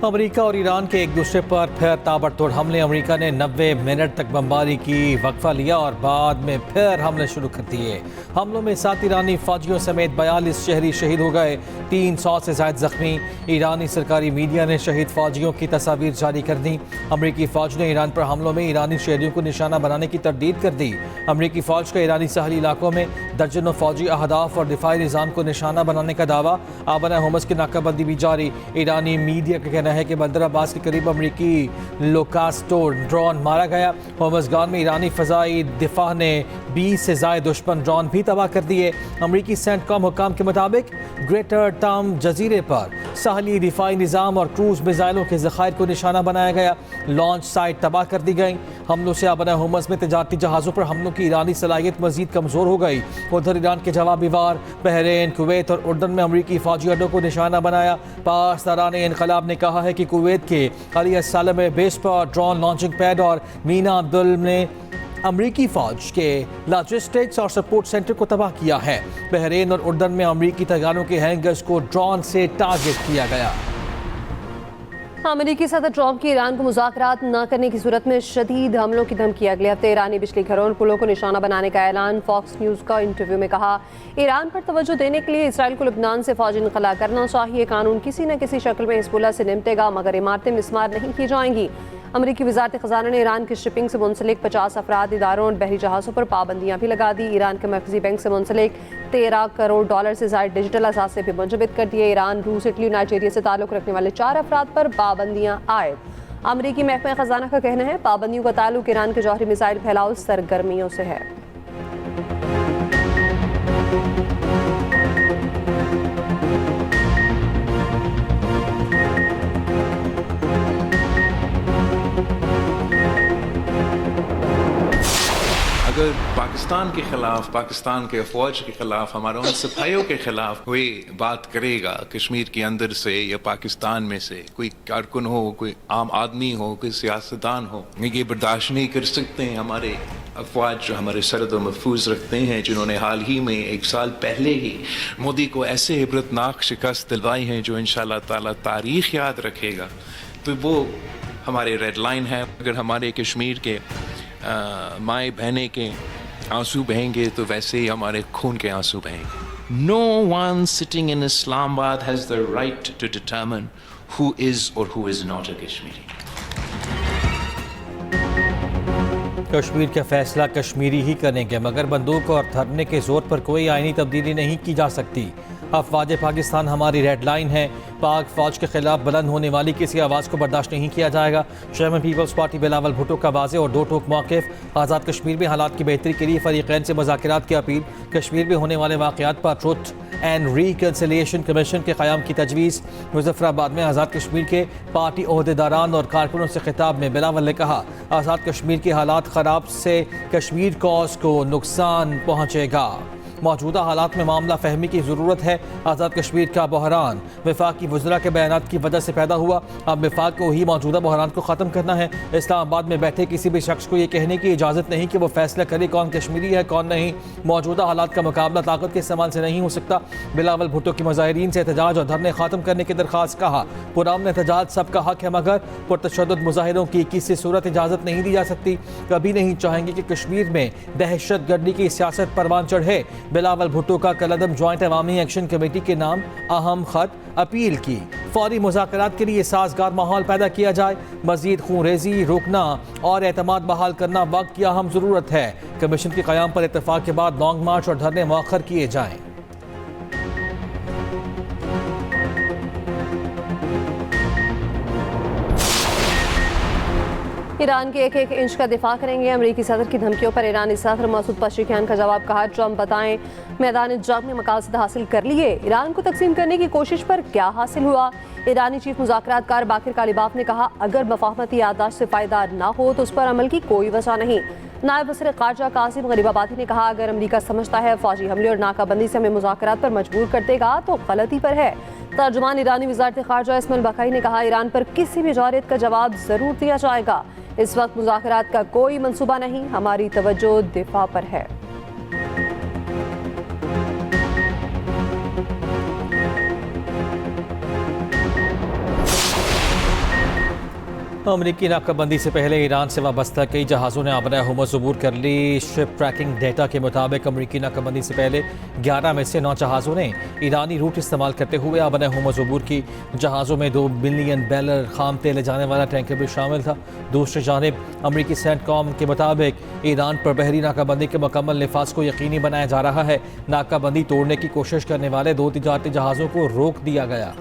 America और Iran के एक दूसरे पर फिर ताबड़तोड़ हमले। अमेरिका ने 90 मिनट तक बमबारी की, वक्फा लिया और बाद में फिर हमले शुरू कर दिए। हमलों में 7 ईरानी फौजियों समेत 42 शहरी शहीद हो गए, 300 से ज्यादा जख्मी। ईरानी सरकारी मीडिया ने शहीद फौजियों की तस्वीर जारी कर दी। अमेरिकी फौज ने ईरान पर हमलों में ईरानी शहरियों को निशाना बनाने की तरदीद कर दी। अमेरिकी फौज का ईरानी साहली इलाकों में दर्जनों फौजी अहदाफ और दिफाई निज़ाम को निशाना बनाने का दावा। आबना होमस की नाकाबंदी भी जारी। ईरानी मीडिया का कहना है कि बंदर अब्बास के करीब अमरीकी लोकास्टो ड्रोन मारा गया। होमसगान में ईरानी फ़ज़ाई दिफा ने 20 से ज़ायद दुश्मन ड्रोन भी तबाह कर दिए। अमरीकी सेंटकॉम हुकाम के मुताबिक ग्रेटर टाम जजीरे पर साहली दिफाई निज़ाम और क्रूज़ मिसाइलों के ज़खायर को निशाना बनाया गया। लॉन्च साइट तबाह कर दी गई। हमलों से आबना होमस में तजारती जहाज़ों पर हमलों की ईरानी सलाहियत मज़ीद कमज़ोर हो गई। उधर ईरान के जवाबी वार बहरीन, कुवैत और उर्दन में अमरीकी फ़ौजी अड्डों को निशाना बनाया। पासदारान इनकलाब ने कहा है कि कुवैत के अली सालम बेस पर ड्रोन लॉन्चिंग पैड और मीना अब्दुल ने अमरीकी फ़ौज के लॉजिस्टिक्स और सपोर्ट सेंटर को तबाह किया है। बहरीन और उर्दन में अमरीकी तैयारों के हैंगर्स को ड्रोन से टारगेट किया गया। अमेरिकी सदर ट्रंप की ईरान को मुज़ाकरात न करने की सूरत में शदीद हमलों की धमकी। अगले हफ्ते ईरानी बिजली घरों और पुलों को निशाना बनाने का ऐलान। फॉक्स न्यूज़ का इंटरव्यू में कहा, ईरान पर तवज्जो देने के लिए इसराइल को लबनान से फौजी इनखला करना चाहिए। कानून किसी न किसी शक्ल में हिज़्बुल्लाह से निपटेगा, मगर इमारतें मिस्मार नहीं की जाएंगी। अमरीकी वज़ारत ख़ज़ाना ने ईरान की शिपिंग से मुंसलिक 50 अफराद, इदारों और बहरी जहाज़ों पर पाबंदियाँ भी लगा दी। ईरान के मरकज़ी बैंक से मुंसलिक 13 करोड़ डॉलर से ज़ायद डिजिटल असासे भी मुंजमद कर दिए। ईरान, रूस, इटली और नाइजीरिया से ताल्लुक़ रखने वाले 4 अफराद पर पाबंदियाँ आयद। अमरीकी महकमा ख़ज़ाना का कहना है पाबंदियों का ताल्लुक़ ईरान के जौहरी मिसाइल फैलाओ सरगर्मियों से है। अगर पाकिस्तान के ख़िलाफ़, पाकिस्तान के फ़ौज के ख़िलाफ़, हमारे उन सिपाहियों के ख़िलाफ़ कोई बात करेगा कश्मीर के अंदर से या पाकिस्तान में से, कोई कारकुन हो, कोई आम आदमी हो, कोई सियासतदान हो, ये बर्दाश्त नहीं कर सकते हैं। हमारे अफवाज जो हमारे सरद व महफूज रखते हैं, जिन्होंने हाल ही में 1 साल पहले ही मोदी को ऐसे इबरतनाक शिकस्त दिलवाई हैं जो इंशाअल्लाह ताला तारीख़ याद रखेगा, तो वो हमारे रेड लाइन है। अगर हमारे कश्मीर के माए बहने के आंसू बहेंगे तो वैसे ही हमारे खून के आंसू बहेंगे। No one sitting in Islamabad has the right to determine who is or who is not a Kashmiri. Kashmir का फैसला कश्मीरी ही करेंगे, मगर बंदूक और धरने के जोर पर कोई आईनी तब्दीली नहीं की जा सकती। अफवाज पाकिस्तान हमारी रेड लाइन है। पाक फौज के खिलाफ बुलंद होने वाली किसी आवाज़ को बर्दाश्त नहीं किया जाएगा। Chairman Peoples Party Bilawal Bhutto का वाज़े और दो टोक मौक़िफ़। आज़ाद कश्मीर में हालात की बेहतरी के लिए फ़रीक़ैन से मुज़ाकरात की अपील। कश्मीर में होने वाले वाक़यात पर ट्रुथ एंड रिकन्सिलिएशन कमीशन के क़याम की तजवीज़। मुज़फ़्फ़राबाद में आज़ाद कश्मीर के पार्टी ओहदेदारान और कारकुनों से खिताब में बिलावल ने कहा, आज़ाद कश्मीर के हालात ख़राब से कश्मीर कॉज को नुकसान पहुँचेगा। मौजूदा हालात में मामला फहमी की ज़रूरत है। आज़ाद कश्मीर का बहरान वफाकी वज़रा के बयानात की वजह से पैदा हुआ। अब वफाक को ही मौजूदा बहरान को ख़त्म करना है। इस्लामाबाद में बैठे किसी भी शख्स को ये कहने की इजाज़त नहीं कि वो फैसला करे कौन कश्मीरी है कौन नहीं। मौजूदा हालात का मुकाबला ताकत के इस्तेमाल से नहीं हो सकता। बिलावल भुट्टो की मुज़ाहिरीन से एहतजाज और धरने ख़त्म करने की दरख्वास्त। कहा, पुरान एहतजाज सबका हक है, मगर पुरतशद्दुद मुज़ाहिरों की किसी सूरत इजाज़त नहीं दी जा सकती। कभी नहीं चाहेंगे कि कश्मीर में दहशत गर्दी की सियासत परवान चढ़े। बिलावल भुट्टो का कलअदम जॉइंट अवामी एक्शन कमेटी के नाम अहम खत अपील की। फौरी मुज़ाकरात के लिए साजगार माहौल पैदा किया जाए। मज़ीद खूनरेज़ी रोकना और एतमाद बहाल करना वक्त की अहम ज़रूरत है। कमीशन के क़याम पर इत्तफ़ाक़ के बाद लॉन्ग मार्च और धरने मौखर किए जाएँ। ईरान के एक इंच का दिफा करेंगे। अमरीकी सदर की धमकियों पर ईरानी सदर मसूद पज़ेश्कियान का जवाब। कहा, ट्रंप बताएं मैदान जंग में मकासद हासिल कर लिए, ईरान को तकसीम करने की कोशिश पर क्या हासिल हुआ। ईरानी चीफ मुज़ाकरातकार बाकिर कालिबाफ ने कहा, अगर मफाहमती याददाश्त से फ़ायदा न हो तो उस पर अमल की कोई वजह नहीं। नायब वज़ीर ख़ारजा कासिम गरीबाबादी ने कहा, अगर अमरीका समझता है फ़ौजी हमले और नाकाबंदी से हमें मुज़ाकरात पर मजबूर कर देगा तो गलती पर है। तर्जुमान ईरानी वज़ारत ख़ारजा इस्माइल बक़ाई ने कहा, ईरान पर किसी भी जौहरियत का जवाब ज़रूर दिया जाएगा। इस वक्त मुज़ाकरात का कोई मंसूबा नहीं, हमारी तवज्जो दिफा पर है। अमरीकी नाकाबंदी से पहले ईरान से वाबस्ता कई जहाज़ों ने आबरा हुमस अबूर कर ली। शिप ट्रैकिंग डेटा के मुताबिक अमरीकी नाकाबंदी से पहले 11 में से 9 जहाज़ों ने ईरानी रूट इस्तेमाल करते हुए आबरा हुमस अबूर की। जहाज़ों में 2 मिलियन बैरल खाम तेल ले जाने वाला टैंकर भी शामिल था। दूसरी जानिब अमरीकी सेंटकॉम के मुताबिक ईरान पर बहरी नाकाबंदी के मुकम्मल नफाज को यकीनी बनाया जा रहा है। नाकाबंदी तोड़ने की कोशिश करने वाले 2 तिजारती जहाज़ों को रोक दिया गया।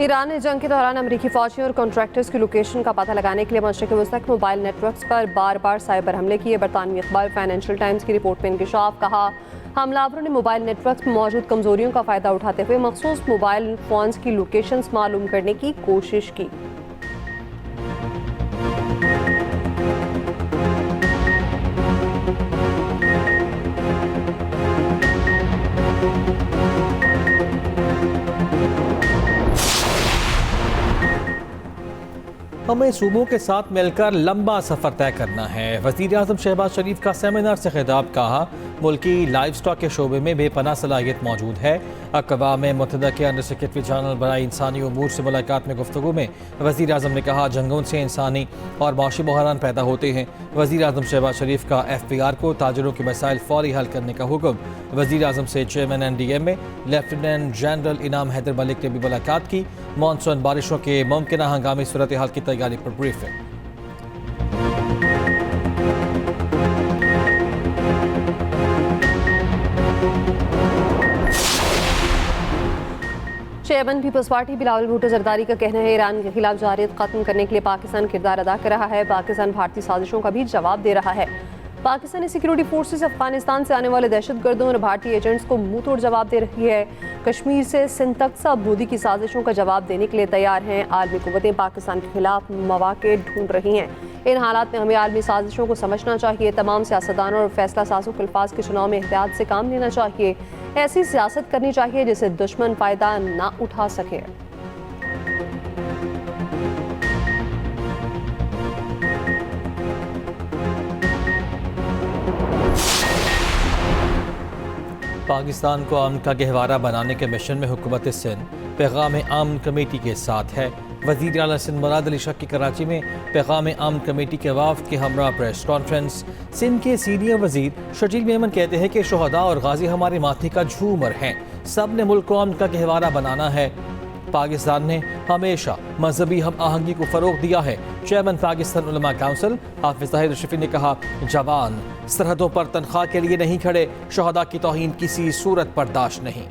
ईरान ने जंग के दौरान अमरीकी फौजियों और कॉन्ट्रैक्टर्स की लोकेशन का पता लगाने के लिए मशरक़ वस्ती के मोबाइल नेटवर्क्स पर बार बार साइबर हमले किए। बरतानवी अखबार फाइनेंशियल टाइम्स की रिपोर्ट में इंकशाफ कहा, हमलावरों ने मोबाइल नेटवर्क्स में मौजूद कमजोरियों का फ़ायदा उठाते हुए मखसूस मोबाइल फ़ोन्स की लोकेशंस मालूम करने की कोशिश की। हमें सूबों के साथ मिलकर लंबा सफ़र तय करना है। वज़ीर आज़म शहबाज शरीफ का सेमिनार से खिताब। कहा, मुल्की लाइव स्टॉक के शोबे में बेपनाह सलाहियत मौजूद है। अक़वाम मुत्तहिदा के अंडर सेक्रेटरी जनरल बराए इंसानी उमूर से मुलाकात में गुफ्तगू में वज़ीर आज़म ने कहा, जंगों से इंसानी और माशी बहरान पैदा होते हैं। वज़ीर आज़म शहबाज शरीफ का FPR को ताजरों के मसाइल फौरी हल करने का हुक्म। वज़ीर आज़म से चेयरमैन NDMA लेफ्टिनेंट जनरल इनाम हैदर मलिक ने भी मुलाकात की। मानसून बारिशों के मुमकिन हंगामी सूरत हाल की तैयारी पर briefing. Chairman Peoples Party Bilawal Bhutto Zardari का कहना है, ईरान के खिलाफ जारियत खत्म करने के लिए पाकिस्तान किरदार अदा कर रहा है। पाकिस्तान भारतीय साजिशों का भी जवाब दे रहा है। पाकिस्तानी सिक्योरिटी फोर्सेस अफगानिस्तान से आने वाले दहशतगर्दों और भारतीय एजेंट्स को मुंह तोड़ जवाब दे रही है। कश्मीर से सिंध तक सब मोदी की साजिशों का जवाब देने के लिए तैयार हैं। आलमी कुव्वतें पाकिस्तान के खिलाफ मौके ढूंढ रही हैं। इन हालात में हमें आलमी साजिशों को समझना चाहिए। तमाम सियासतदानों और फैसला साजों को अल्फाज के चुनाव में एहतियात से काम लेना चाहिए। ऐसी सियासत करनी चाहिए जिससे दुश्मन फ़ायदा ना उठा सके। पाकिस्तान को अमन का गहवारा बनाने के मिशन में हुकूमत सिंध पैगाम अमन कमेटी के साथ है। वज़ीर आला सिंध मुराद अली शक की कराची में पैगाम अमन कमेटी के वाफ्द के हमरा प्रेस कॉन्फ्रेंस। सिंध के सीनियर वज़ीर शजील मेमन कहते हैं कि शोहदा और गाजी हमारे माथे का झूमर हैं। सब ने मुल्क को अमन का गहवारा बनाना है। पाकिस्तान ने हमेशा मजहबी हम आहंगी को फ़रोग दिया है। चेयरमैन पाकिस्तान उलमा काउंसिल हाफिज ताहिर रशीफ़ी ने कहा, जवान सरहदों पर तनख्वाह के लिए नहीं खड़े, शहदा की तौहीन किसी सूरत बर्दाश्त नहीं।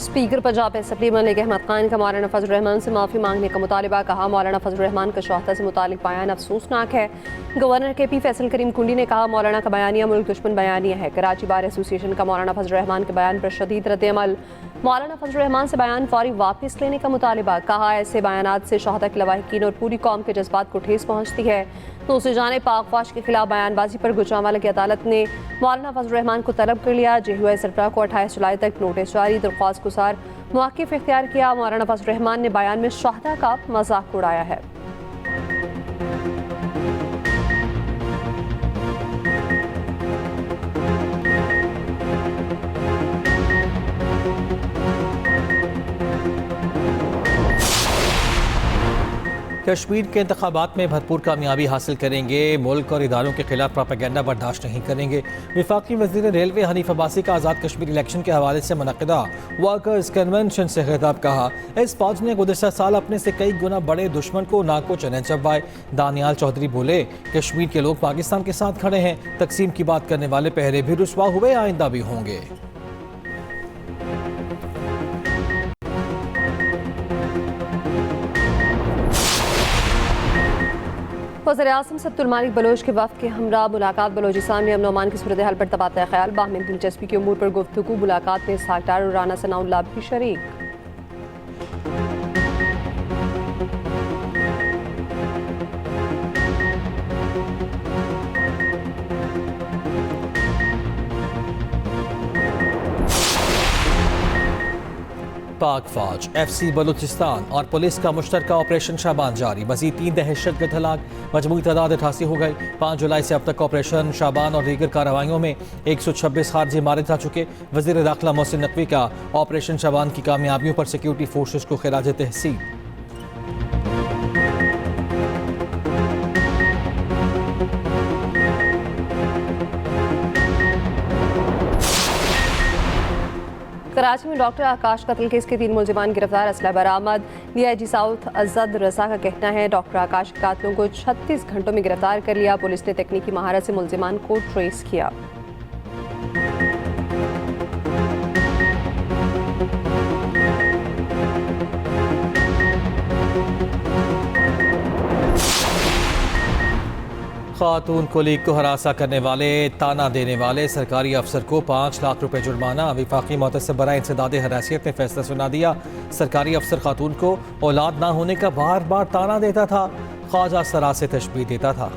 स्पीकर पंजाब असेंबली मलिक अहमद खान का मौलाना फजल रहमान से माफ़ी मांगने का मुतालबा। कहा, मौलाना फजल रहमान का शोहदा से मुतालिक बयान अफसोसनाक है। गवर्नर KP फैसल करीम कुंडी ने कहा, मौलाना का बयानिया मुल्क दुश्मन बयानिया है। कराची बार एसोसिएशन का मौलाना फजल रहमान के बयान पर शदीद रद्द-ए-अमल। मौलाना फजल रहमान से बयान फौरी वापस लेने का मुतालबा। कहा, ऐसे बयानात से शोहदा के लवाहिकीन और पूरी कौम के जज्बात को ठेस पहुँचती है। दूसरी जानिब पाक फौज के खिलाफ बयानबाजी पर गुजरांवाला की अदालत ने मौलाना फजल रहमान को तलब कर लिया। JUI सरबराह को 28 जुलाई तक नोटिस जारी। दरख्वास्त गुजार मौक़िफ़ इख्तियार किया। मौलाना फजल रहमान ने बयान में शोहदा का मजाक उड़ाया है। कश्मीर के इंतखाबात में भरपूर कामयाबी हासिल करेंगे। मुल्क और इदारों के खिलाफ प्रोपेगेंडा बर्दाश्त नहीं करेंगे। वफाकी वज़ीर रेलवे हनीफ अब्बासी का आज़ाद कश्मीर इलेक्शन के हवाले से मुनक़िदा वर्कर्स कन्वेंशन से खिताब। कहा, इस फौज ने गुज़िश्ता साल अपने से कई गुना बड़े दुश्मन को नाको चने चबवाए। दानियाल चौधरी बोले, कश्मीर के लोग पाकिस्तान के साथ खड़े हैं। तकसीम की बात करने वाले पहले भी रुसवा हुए, आइंदा भी होंगे। वज़ीर आज़म सत्तुल मालिक बलोच के वफ़द के हमरा मुलाकात। बलोचिस्तान में अमन अमान की सूरत हाल पर तबादला ख्याल। बाहमी दिलचस्पी के उमूर पर गुफ्तगू। मुलाकात में इसहाक डार और राना सनाउल्लाह भी शरीक। पाक फौज, FC बलूचिस्तान और पुलिस का मुश्तरका ऑपरेशन शाबान जारी। मजीद 3 दहशतगर्द हलाक, मजमूई तादाद 88 हो गई। 5 जुलाई से अब तक ऑपरेशन शाबान और दीगर कार्रवाइयों में 126 खारजी मारे जा चुके। वज़ीर दाखिला मोहसिन नकवी का ऑपरेशन शाबान की कामयाबियों पर सिक्योरिटी फोर्सेस को खिराज तहसीन। कराची में डॉक्टर आकाश कत्ल केस के 3 मुलजिमान गिरफ्तार, असला बरामद। DIG साउथ अजद रसा का कहना है डॉक्टर आकाश के कातलों को 36 घंटों में गिरफ्तार कर लिया। पुलिस ने तकनीकी महारत से मुलजिमान को ट्रेस किया। खातून कोलीग को हरासा करने वाले, ताना देने वाले सरकारी अफसर को 5 लाख रुपए जुर्माना। वफाकी मुतसिब बराए इंसदाद हरासियत ने फैसला सुना दिया। सरकारी अफसर खातून को औलाद ना होने का बार बार ताना देता था, ख्वाजा सरा से तशबीह देता था।